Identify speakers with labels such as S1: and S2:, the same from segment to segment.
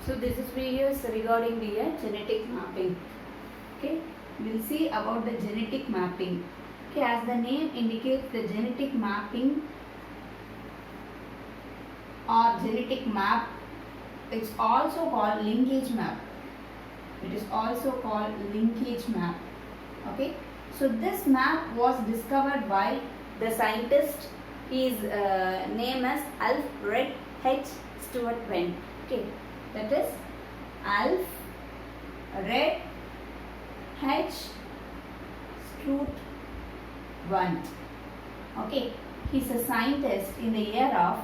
S1: So this is videos regarding the genetic mapping. Okay, we'll see about the genetic mapping. Okay, as the name indicates, the genetic mapping or genetic map, it's also called linkage map. It is also called linkage map. Okay, so this map was discovered by the scientist. His name is Alfred H. Stewart Went. Okay, that is Alfred H. Stewart Went. Okay, he's a scientist in the year of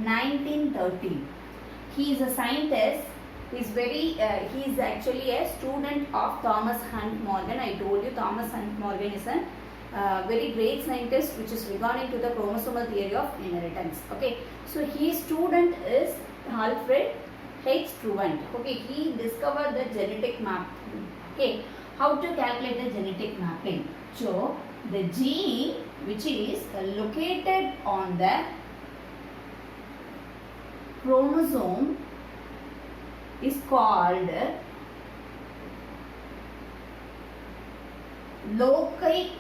S1: 1930. He is a scientist. He is actually a student of Thomas Hunt Morgan. I told you Thomas Hunt Morgan is a very great scientist which is regarding to the chromosomal theory of inheritance. Okay, so his student is Alfred H. Stewart. Okay, he discovered the genetic map. Okay, how to calculate the genetic mapping? So the gene which is located on the chromosome is called loci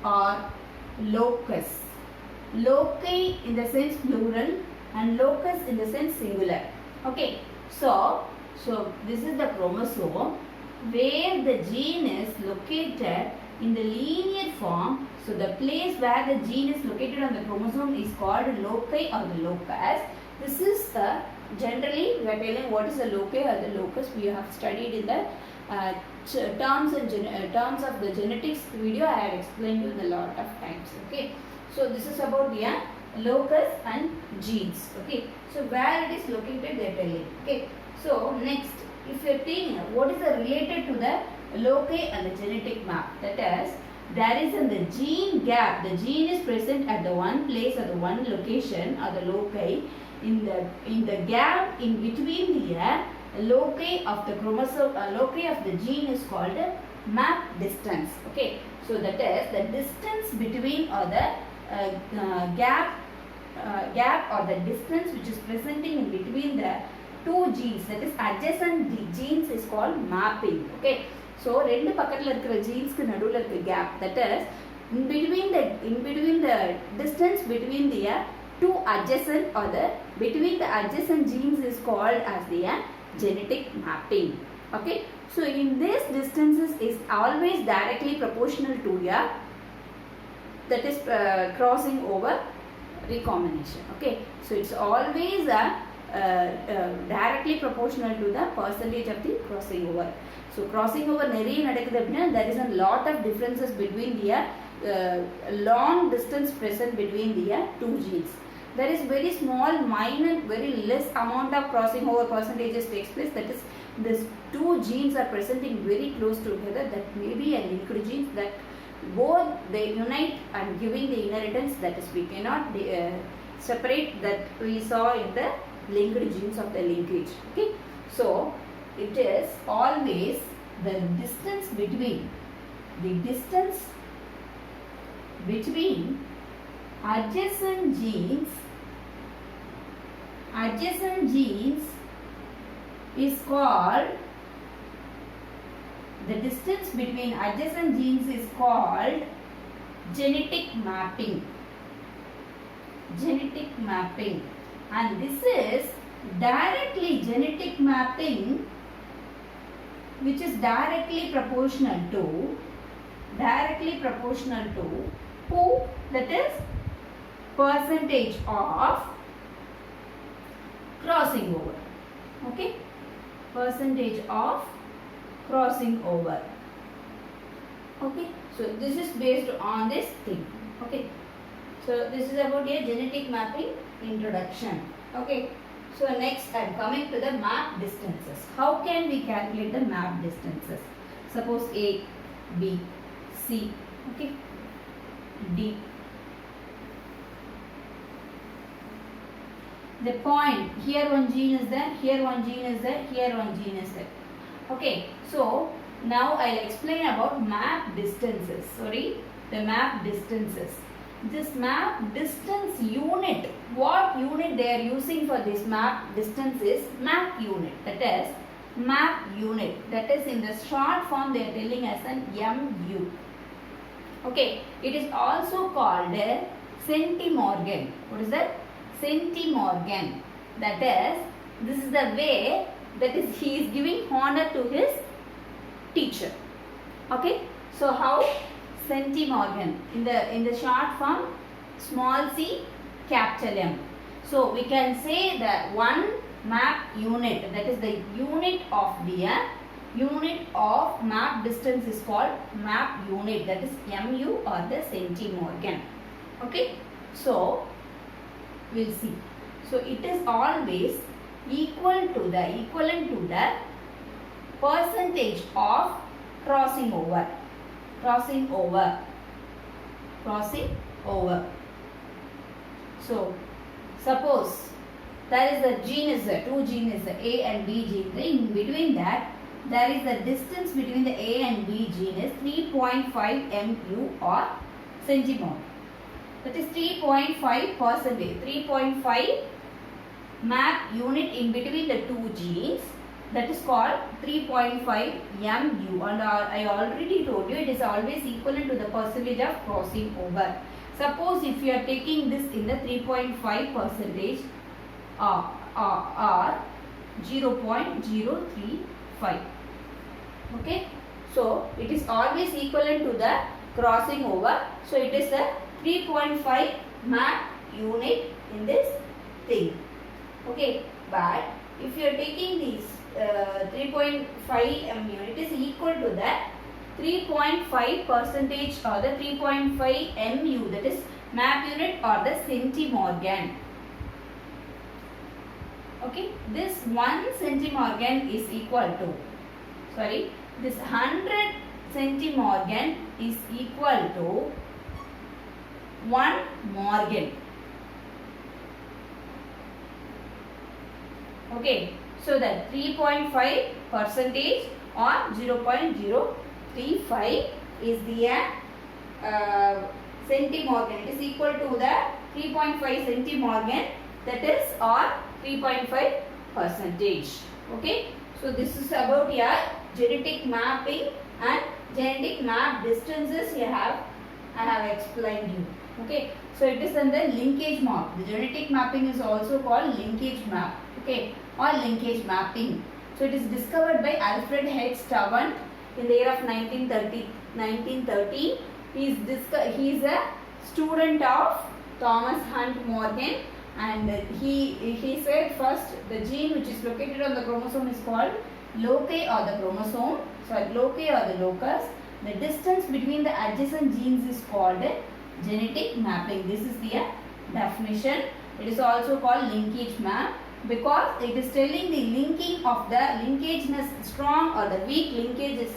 S1: or locus. Loci in the sense plural and locus in the sense singular. Okay, so this is the chromosome where the gene is located in the linear form. So the place where the gene is located on the chromosome is called loci or the locus. This is generally we are telling what is the loci or the locus. We have studied in the terms of the genetics video. I have explained you a lot of times. Okay, so this is about the locus and genes. Okay, so where it is located they are telling. Okay, so next, if you are thinking what is related to the loci and the genetic map, that is, there is in the gene gap. The gene is present at the one place or the one location or the loci. In the gap in between the loci of the chromosome, loci of the gene is called map distance. Okay, so that is the distance between or the gap or the distance which is presenting in between the two genes, that is adjacent genes, is called mapping. Okay, so ரெண்டு பக்கத்துல இருக்கிற ஜீன்ஸ்க்கு நடுவுல இருக்க gap, that is in between the distance between the two adjacent or the between the adjacent genes is called as the genetic mapping. Okay, so in this distances is always directly proportional to that is crossing over recombination. Okay, so it's always directly proportional to the percentage of the crossing over. So crossing over நிறைய நடக்குது அப்படினா there is a lot of differences between the long distance present between the two genes. There is very small, minor, very less amount of crossing over percentages takes place. That is, these two genes are presenting very close together. That may be a linked genes that both they unite and giving the inheritance. That is, we cannot separate that we saw in the linked genes of the linkage. Okay, so it is always the distance between adjacent genes is called, the distance between adjacent genes is called genetic mapping. Genetic mapping, and this is directly genetic mapping which is directly proportional to who, that is percentage of crossing over. Okay, percentage of crossing over. Okay, so this is based on this thing. Okay, so this is about a genetic mapping introduction. Okay, so next I am coming to the map distances. How can we calculate the map distances? Suppose A, B, C, okay, D. The point, here one gene is there, here one gene is there, here one gene is there. Okay, so now I'll explain about map distances. The map distances. This map distance unit, what unit they are using for this map distance is map unit. That is map unit. That is in the short form they are telling as an MU. Okay. It is also called a centimorgan. What is that? Centimorgan. That is, this is the way that is he is giving honor to his teacher. Okay. So how? Centimorgan. In the short form, small c, capital M. So we can say that one map unit, that is the unit of map distance is called map unit, that is MU or the centimorgan. Okay. So we'll see. So it is always equivalent to the percentage of crossing over. So suppose there is a gene, two genes, A and B gene. In between that, there is the distance between the A and B gene is 3.5 mu or centimorgan. That is 3.5%. 3.5 map unit in between the two genes. That is called 3.5 mu, and I already told you it is always equivalent to the percentage of crossing over. Suppose if you are taking this in the 3.5% or 0.035. Okay. So it is always equivalent to the crossing over. So it is a 3.5 map unit in this thing. Okay. But if you are taking these 3.5 mu, it is equal to the 3.5% or the 3.5 mu, that is map unit or the centimorgan. Okay, this 1 centimorgan is equal to, this 100 centimorgan is equal to 1 morgan. Okay, so that 3.5% or 0.035 is the centimorgan. It is equal to the 3.5 centimorgan, that is or 3.5%. Okay, so this is about your genetic mapping and genetic map distances I have explained you. Okay, so it is in the linkage map. The genetic mapping is also called linkage map. Okay, or linkage mapping. So it is discovered by Alfred H. Stauven in the year of 1930. He is a student of Thomas Hunt Morgan, and he said first the gene which is located on the chromosome is called loci or the chromosome. Loci or the locus. The distance between the adjacent genes is called genetic mapping. This is the definition. It is also called linkage map, because it is telling the linking of the linkageness, strong or the weak linkages,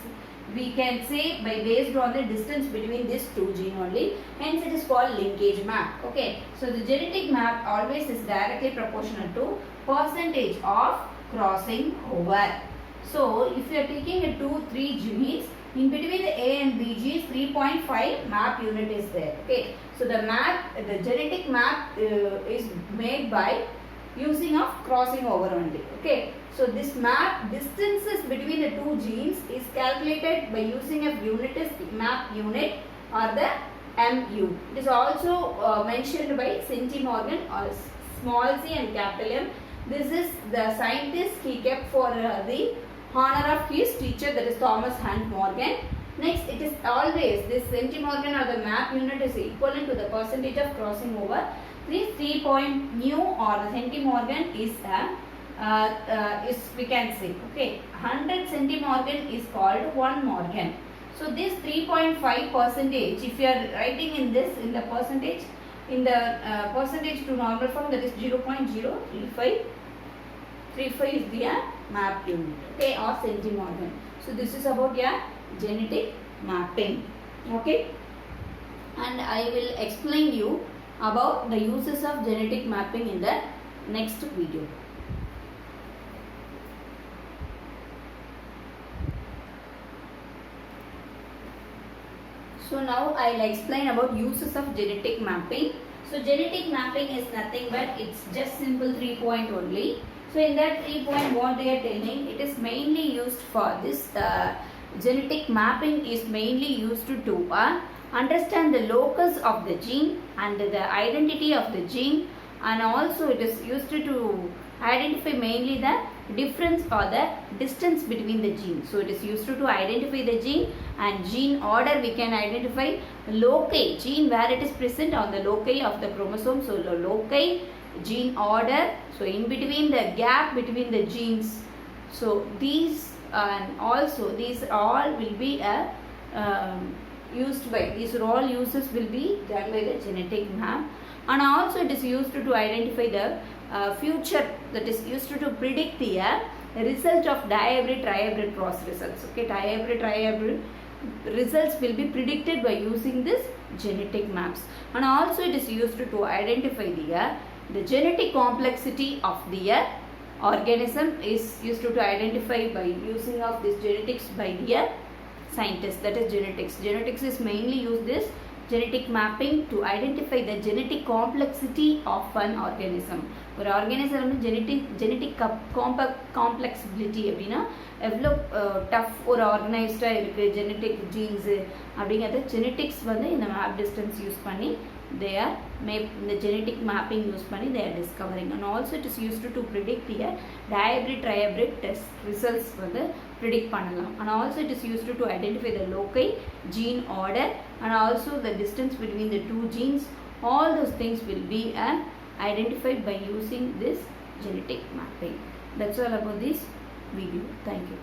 S1: we can say by based on the distance between these two genes only. Hence it is called linkage map. Okay, so the genetic map always is directly proportional to percentage of crossing over. So if you are taking a 2-3 genes, in between the A and B genes, 3.5 map unit is there. Okay, so the genetic map is made by using of crossing over only. Okay, so this map distances between the two genes is calculated by using a unit is map unit or the MU. It is also mentioned by centimorgan or small c and capital M. This is the scientist he kept for the honor of his teacher, that is Thomas Hunt Morgan. Next, it is always this centimorgan or the map unit is equivalent to the percentage of crossing over. This 3 point mu or the centimorgan is we can say, okay, 100 centimorgan is called 1 morgan. So this 3.5%, if you are writing in this in the percentage to normal form, that is 0.035. 35 is the map unit, okay, or centimorgan. So this is about your genetic mapping. Okay, and I will explain you about the uses of genetic mapping in the next video. So now I will explain about uses of genetic mapping. So genetic mapping is nothing but it's just simple 3 point only. So in that 3 point what they are telling, it is mainly used for this genetic mapping is mainly used to understand the locus of the gene and the identity of the gene, and also it is used to identify mainly the difference or the distance between the genes. So it is used to identify the gene, and gene order we can identify loci, gene where it is present on the loci of the chromosome. So the loci, gene order, so in between the gap between the genes. So these and also these all will be used by, these are all uses will be done by the genetic map. And also it is used to identify the future, that is used to predict the result of dihybrid trihybrid cross results. Okay, dihybrid trihybrid results will be predicted by using this genetic maps. And also it is used to identify the genetic complexity of the organism is used to identify by using of this genetics by the scientists, that is genetics. Genetics is mainly use this genetic mapping to identify the genetic complexity of an organism. ஒரு organism வந்து genetic காம்ப்ளெக்சிபிலிட்டி அப்படின்னா எவ்வளோ tough ஒரு ஆர்கனைஸ்டாக இருக்குது genetic jeans அப்படிங்கிறது genetics வந்து இந்த map distance use பண்ணி they are the genetic mapping use பண்ணி they are discovering. And also it is used to predict the dihybrid trihybrid test results வந்து predict பண்ணலாம். And also it is used to identify the loci, gene order, and also the distance between the two genes. All those things will be identified by using this genetic mapping. That's all about this video. Thank you.